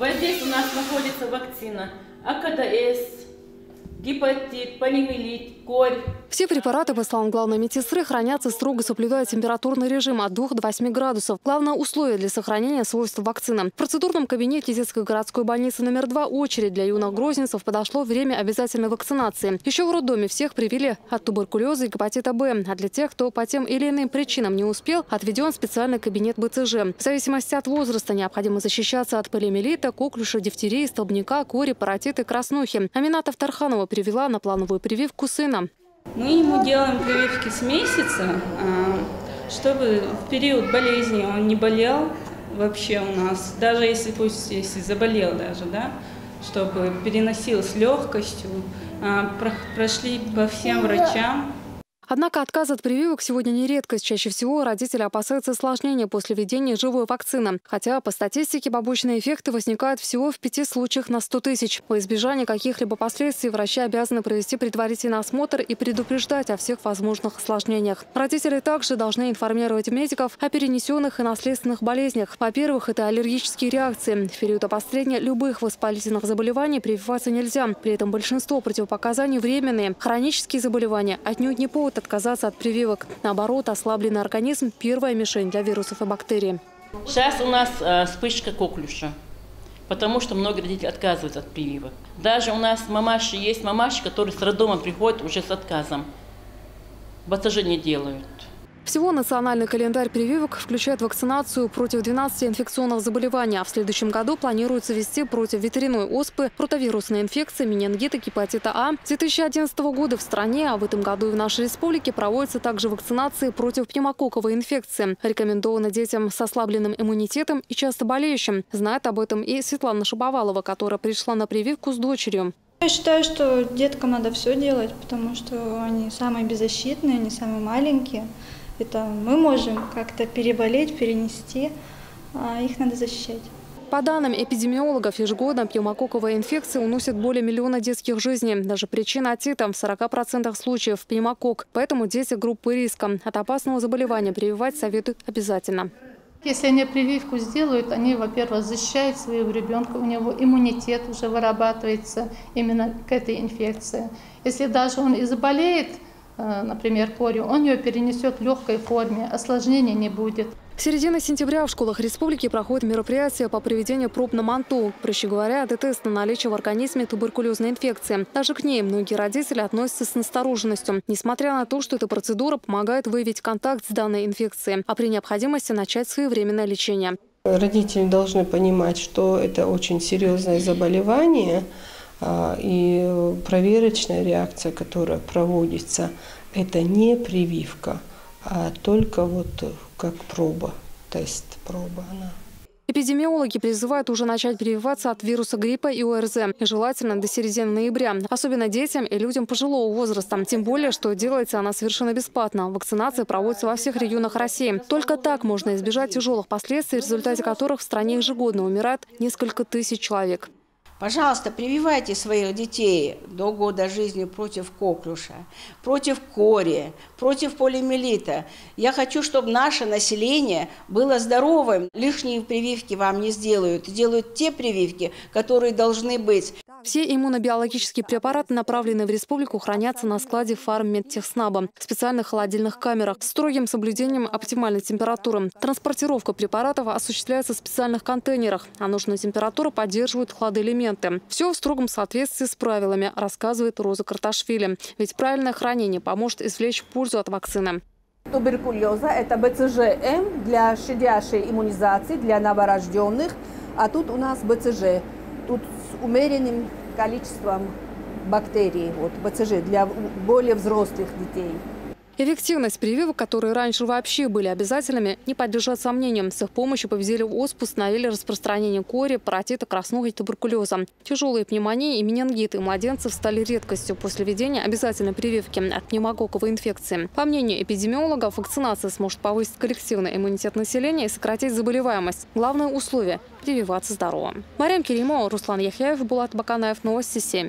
Вот здесь у нас находится вакцина АКДС, гепатит, полиомиелит, корь. Все препараты, по словам главной медсестры, хранятся строго соблюдая температурный режим от 2 до 8 градусов. Главное условие для сохранения свойств вакцины. В процедурном кабинете детской городской больницы номер 2 очередь для юных грозненцев подошло время обязательной вакцинации. Еще в роддоме всех привили от туберкулеза и гепатита Б. А для тех, кто по тем или иным причинам не успел, отведен специальный кабинет БЦЖ. В зависимости от возраста необходимо защищаться от полиомиелита, коклюша, дифтерии, столбняка, кори, паротита и краснухи. Амината Вторханова привела на плановую прививку сына. Мы ему делаем прививки с месяца, чтобы в период болезни он не болел вообще у нас, даже если заболел даже, да, чтобы переносил с легкостью, прошли по всем врачам. Однако отказ от прививок сегодня не редкость. Чаще всего родители опасаются осложнения после введения живой вакцины. Хотя по статистике побочные эффекты возникают всего в 5 случаях на 100 тысяч. Во избежание каких-либо последствий врачи обязаны провести предварительный осмотр и предупреждать о всех возможных осложнениях. Родители также должны информировать медиков о перенесенных и наследственных болезнях. Во-первых, это аллергические реакции. В период обострения любых воспалительных заболеваний прививаться нельзя. При этом большинство противопоказаний временные. Хронические заболевания отнюдь не повод отказаться от прививок. Наоборот, ослабленный организм – первая мишень для вирусов и бактерий. Сейчас у нас вспышка коклюша, потому что многие родители отказываются от прививок. Даже у нас есть мамаши, которые с роддома приходят уже с отказом. БЦЖ не делают. Всего национальный календарь прививок включает вакцинацию против 12 инфекционных заболеваний. А в следующем году планируется ввести против ветряной оспы, протовирусной инфекции, менингита, гепатита А. С 2011 года в стране, а в этом году и в нашей республике проводятся также вакцинации против пневмококковой инфекции. Рекомендовано детям с ослабленным иммунитетом и часто болеющим. Знает об этом и Светлана Шабовалова, которая пришла на прививку с дочерью. Я считаю, что деткам надо все делать, потому что они самые беззащитные, они самые маленькие. Это мы можем как-то переболеть, перенести, а их надо защищать. По данным эпидемиологов, ежегодно пневмококковая инфекция уносит более миллиона детских жизней. Даже причина отита в 40% случаев пневмокок. Поэтому дети группы риска. От опасного заболевания прививать советуют обязательно. Если они прививку сделают, они, во-первых, защищают своего ребенка, у него иммунитет уже вырабатывается именно к этой инфекции. Если даже он и заболеет, например, корью, он ее перенесет в легкой форме, осложнений не будет. С середины сентября в школах республики проходят мероприятия по проведению проб на манту. Проще говоря, это тест на наличие в организме туберкулезной инфекции. Даже к ней многие родители относятся с настороженностью, несмотря на то, что эта процедура помогает выявить контакт с данной инфекцией, а при необходимости начать своевременное лечение. Родители должны понимать, что это очень серьезное заболевание. И проверочная реакция, которая проводится, это не прививка, а только вот как проба, тест-проба она. Эпидемиологи призывают уже начать прививаться от вируса гриппа и ОРЗ. И желательно до середины ноября. Особенно детям и людям пожилого возраста. Тем более, что делается она совершенно бесплатно. Вакцинация проводится во всех регионах России. Только так можно избежать тяжелых последствий, в результате которых в стране ежегодно умирает несколько тысяч человек. Пожалуйста, прививайте своих детей до года жизни против коклюша, против кори, против полиомиелита. Я хочу, чтобы наше население было здоровым. Лишние прививки вам не сделают. Делают те прививки, которые должны быть. Все иммунобиологические препараты, направленные в республику, хранятся на складе Фарммедтехснаба в специальных холодильных камерах с строгим соблюдением оптимальной температуры. Транспортировка препаратов осуществляется в специальных контейнерах, а нужную температуру поддерживают хладоэлементы. Все в строгом соответствии с правилами, рассказывает Роза Карташвили. Ведь правильное хранение поможет извлечь пользу от вакцины. Туберкулеза – это БЦЖ-М для щадящей иммунизации, для новорожденных. А тут у нас БЦЖ. Тут с умеренным количеством бактерий. Вот, БЦЖ для более взрослых детей. Эффективность прививок, которые раньше вообще были обязательными, не подлежат сомнениям. С их помощью победили оспу, остановили распространение кори, паротита, краснухи и туберкулеза. Тяжелые пневмонии и менингиты у младенцев стали редкостью после введения обязательной прививки от пневмококковой инфекции. По мнению эпидемиологов, вакцинация сможет повысить коллективный иммунитет населения и сократить заболеваемость. Главное условие – прививаться здоровым. Мария Керимова, Руслан Яхяев, Булат Баканаев, Новости 7.